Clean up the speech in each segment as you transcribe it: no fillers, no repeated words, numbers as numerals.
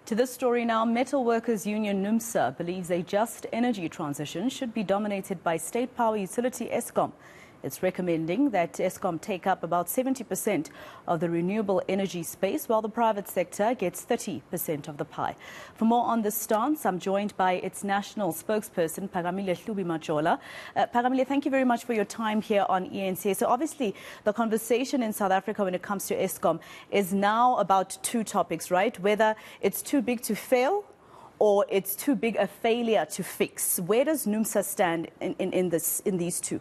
To this story now, Metal Workers Union Numsa believes a just energy transition should be dominated by state power utility Eskom. It's recommending that Eskom take up about 70% of the renewable energy space, while the private sector gets 30% of the pie. For more on this stance, I'm joined by its national spokesperson, Phakamile Hlubi-Majola. Phakamile, thank you very much for your time here on eNCA. So obviously, the conversation in South Africa when it comes to Eskom is now about two topics, right? Whether it's too big to fail or it's too big a failure to fix. Where does Numsa stand in these two?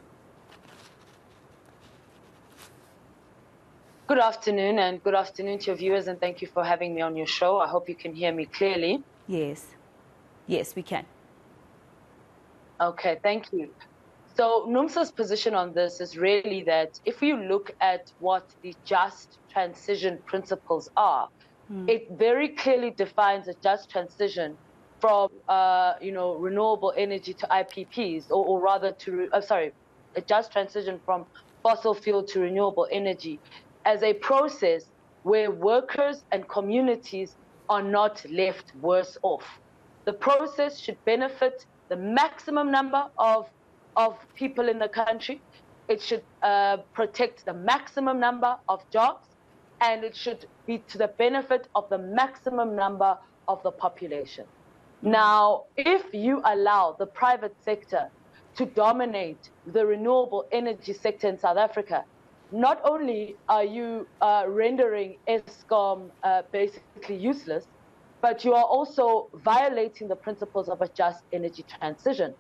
Good afternoon, and good afternoon to your viewers, and thank you for having me on your show. I hope you can hear me clearly. Yes. Yes, we can. Okay, thank you. So Numsa's position on this is really that if you look at what the just transition principles are, it very clearly defines a just transition from, renewable energy to IPPs, or rather to, a just transition from fossil fuel to renewable energy, as a process where workers and communities are not left worse off. The process should benefit the maximum number of people in the country. It should protect the maximum number of jobs, and it should be to the benefit of the maximum number of the population. Now, if you allow the private sector to dominate the renewable energy sector in South Africa, not only are you rendering Eskom basically useless, but you are also violating the principles of a just energy transition.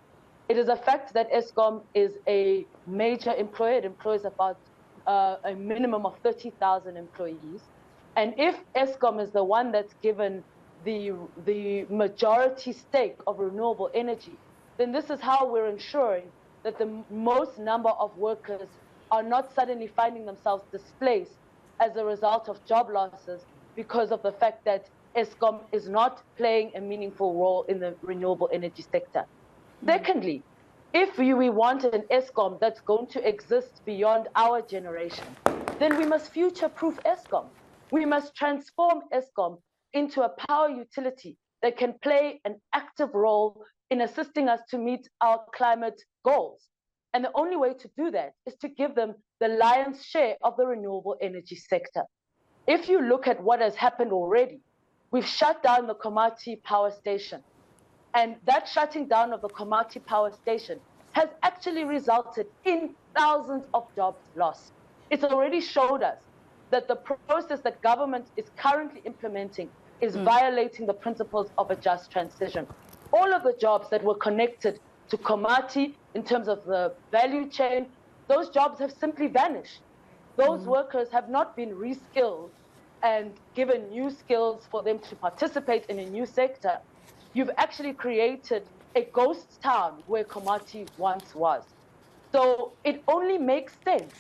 It is a fact that Eskom is a major employer. It employs about a minimum of 30,000 employees. And if Eskom is the one that's given the majority stake of renewable energy, then this is how we're ensuring that the most number of workers are not suddenly finding themselves displaced as a result of job losses because of the fact that Eskom is not playing a meaningful role in the renewable energy sector. Secondly, if we want an Eskom that's going to exist beyond our generation, then we must future-proof Eskom. We must transform Eskom into a power utility that can play an active role in assisting us to meet our climate goals. And the only way to do that is to give them the lion's share of the renewable energy sector. If you look at what has happened already, we've shut down the Komati power station. And that shutting down of the Komati power station has actually resulted in thousands of jobs lost. It's already showed us that the process that government is currently implementing is violating the principles of a just transition. All of the jobs that were connected to Komati in terms of the value chain, those jobs have simply vanished. Those workers have not been reskilled and given new skills for them to participate in a new sector. You've actually created a ghost town where Komati once was. So it only makes sense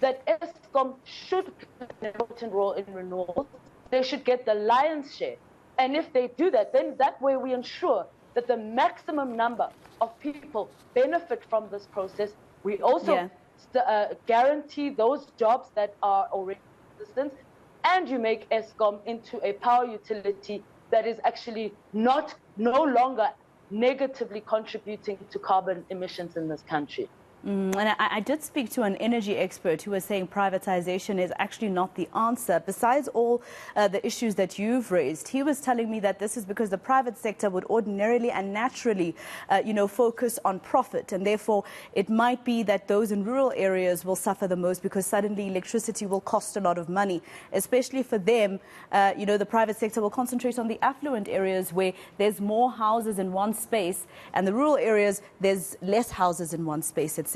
that Eskom should play an important role in renewables. They should get the lion's share. And if they do that, then that way we ensure that the maximum number of people benefit from this process. We also guarantee those jobs that are already in existence, and you make Eskom into a power utility that is actually no longer negatively contributing to carbon emissions in this country. And I did speak to an energy expert who was saying privatization is actually not the answer. Besides all the issues that you've raised, he was telling me that this is because the private sector would ordinarily and naturally, focus on profit. And therefore, it might be that those in rural areas will suffer the most because suddenly electricity will cost a lot of money. Especially for them, the private sector will concentrate on the affluent areas where there's more houses in one space, and the rural areas, there's less houses in one space, etc.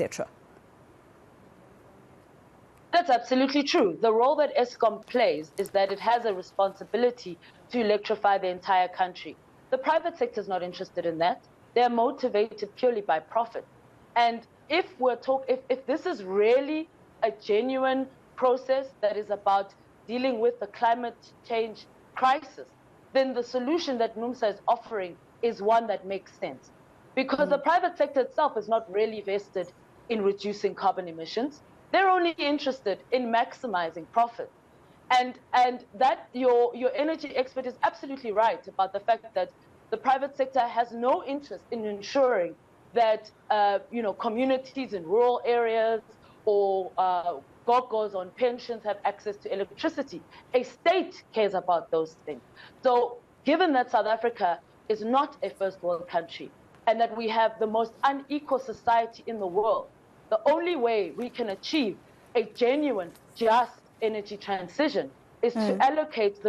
That's absolutely true. The role that Eskom plays is that it has a responsibility to electrify the entire country. The private sector is not interested in that. They're motivated purely by profit. And if this is really a genuine process that is about dealing with the climate change crisis, then the solution that Numsa is offering is one that makes sense. Because the private sector itself is not really vested in reducing carbon emissions. They're only interested in maximizing profit. And that your energy expert is absolutely right about the fact that the private sector has no interest in ensuring that communities in rural areas or gogos on pensions have access to electricity. A state cares about those things. So given that South Africa is not a first world country and that we have the most unequal society in the world, the only way we can achieve a genuine, just energy transition is to allocate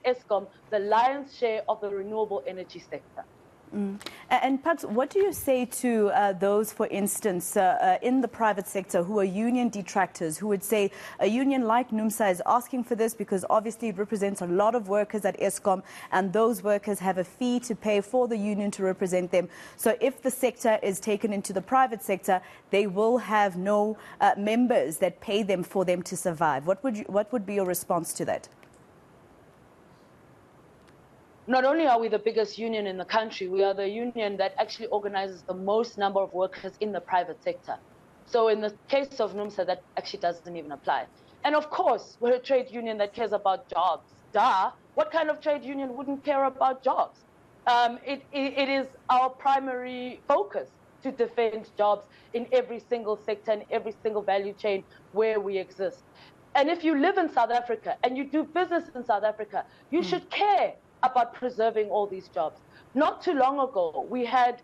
Eskom the lion's share of the renewable energy sector. And perhaps what do you say to those, for instance, in the private sector who are union detractors, who would say a union like Numsa is asking for this because obviously it represents a lot of workers at Eskom and those workers have a fee to pay for the union to represent them. So if the sector is taken into the private sector, they will have no members that pay them for them to survive. What would be your response to that? Not only are we the biggest union in the country, we are the union that actually organizes the most number of workers in the private sector. So in the case of Numsa, that actually doesn't even apply. And of course, we're a trade union that cares about jobs. Duh, what kind of trade union wouldn't care about jobs? It is our primary focus to defend jobs in every single sector and every single value chain where we exist. And if you live in South Africa and you do business in South Africa, you should care about preserving all these jobs. Not too long ago, we had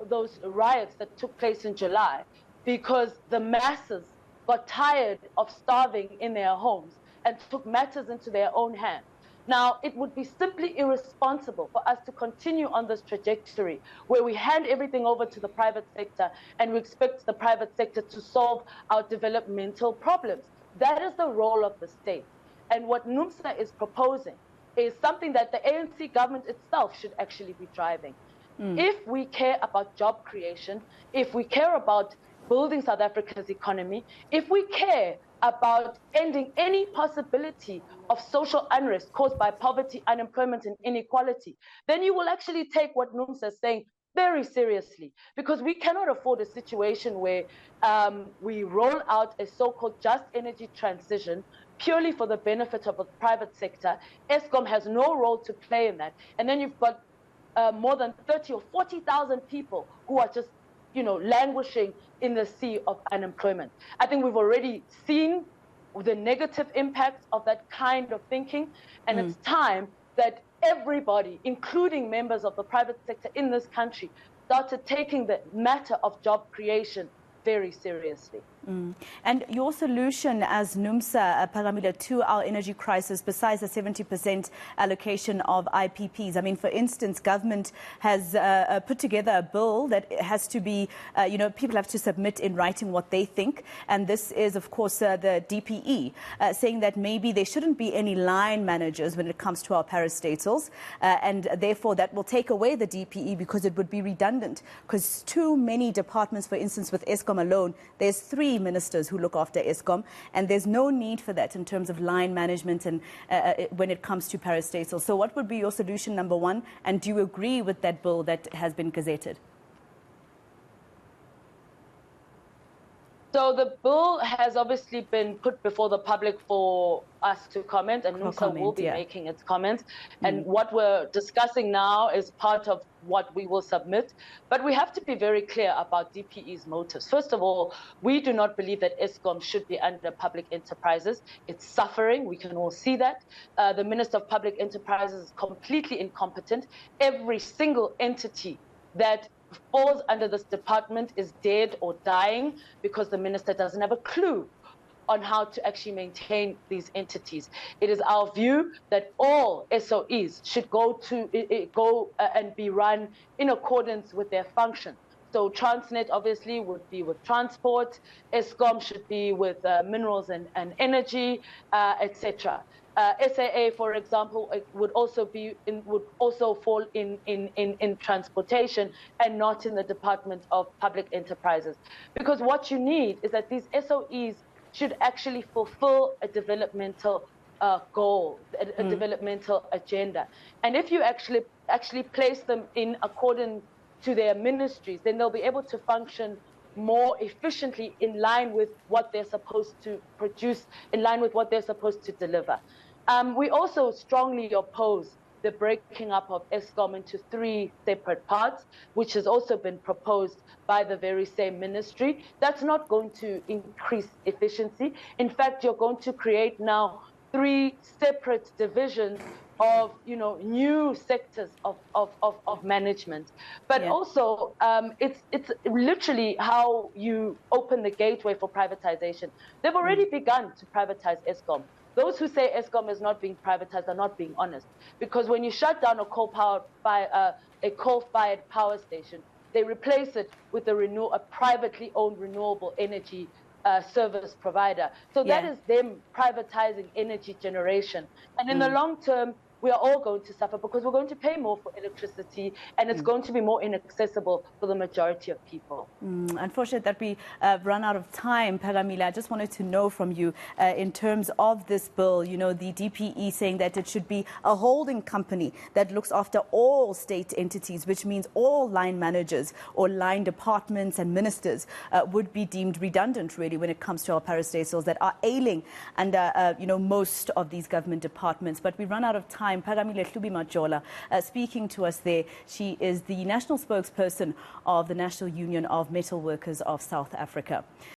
those riots that took place in July because the masses got tired of starving in their homes and took matters into their own hands. Now, it would be simply irresponsible for us to continue on this trajectory where we hand everything over to the private sector and we expect the private sector to solve our developmental problems. That is the role of the state. And what Numsa is proposing is something that the ANC government itself should actually be driving. If we care about job creation, if we care about building South Africa's economy, if we care about ending any possibility of social unrest caused by poverty, unemployment, and inequality, then you will actually take what Numsa is saying very seriously, because we cannot afford a situation where we roll out a so-called just energy transition purely for the benefit of the private sector. Eskom has no role to play in that. And then you've got more than 30 or 40,000 people who are just, languishing in the sea of unemployment. I think we've already seen the negative impacts of that kind of thinking. And it's time that everybody, including members of the private sector in this country, started taking the matter of job creation very seriously. And your solution as Numsa, Phakamile, to our energy crisis, besides the 70% allocation of IPPs? I mean, for instance, government has put together a bill that has to be, people have to submit in writing what they think. And this is, of course, the DPE, saying that maybe there shouldn't be any line managers when it comes to our parastatals. And therefore, that will take away the DPE because it would be redundant. Because too many departments, for instance, with Eskom alone, there's 3 ministers who look after Eskom, and there's no need for that in terms of line management and when it comes to parastatals. So what would be your solution, number one, and do you agree with that bill that has been gazetted? So the bill has obviously been put before the public for us to comment, and Numsa will be making its comments. And what we're discussing now is part of what we will submit. But we have to be very clear about DPE's motives. First of all, we do not believe that Eskom should be under public enterprises. It's suffering. We can all see that. The Minister of Public Enterprises is completely incompetent. Every single entity that falls under this department is dead or dying because the minister doesn't have a clue on how to actually maintain these entities. It is our view that all SOEs should go and be run in accordance with their function. So Transnet obviously would be with transport, Eskom should be with minerals and energy, etc. SAA, for example, it would also fall in transportation and not in the Department of Public Enterprises. Because what you need is that these SOEs should actually fulfill a developmental goal, a developmental agenda. And if you actually place them in accordance to their ministries, then they'll be able to function more efficiently in line with what they're supposed to produce, in line with what they're supposed to deliver. We also strongly oppose the breaking up of Eskom into 3 separate parts, which has also been proposed by the very same ministry. That's not going to increase efficiency. In fact, you're going to create now 3 separate divisions of new sectors of management. But also it's literally how you open the gateway for privatization. They've already begun to privatize Eskom. Those who say Eskom is not being privatized are not being honest, because when you shut down a coal-fired power station, they replace it with a privately owned renewable energy service provider. So that is them privatizing energy generation. And in the long term, we are all going to suffer because we're going to pay more for electricity, and it's going to be more inaccessible for the majority of people. Unfortunate that we run out of time, Phakamile. I just wanted to know from you, in terms of this bill, the DPE saying that it should be a holding company that looks after all state entities, which means all line managers or line departments and ministers would be deemed redundant, really, when it comes to our parastatals that are ailing under, most of these government departments. But we run out of time. Phakamile Hlubi-Majola speaking to us there. She is the national spokesperson of the National Union of Metal Workers of South Africa.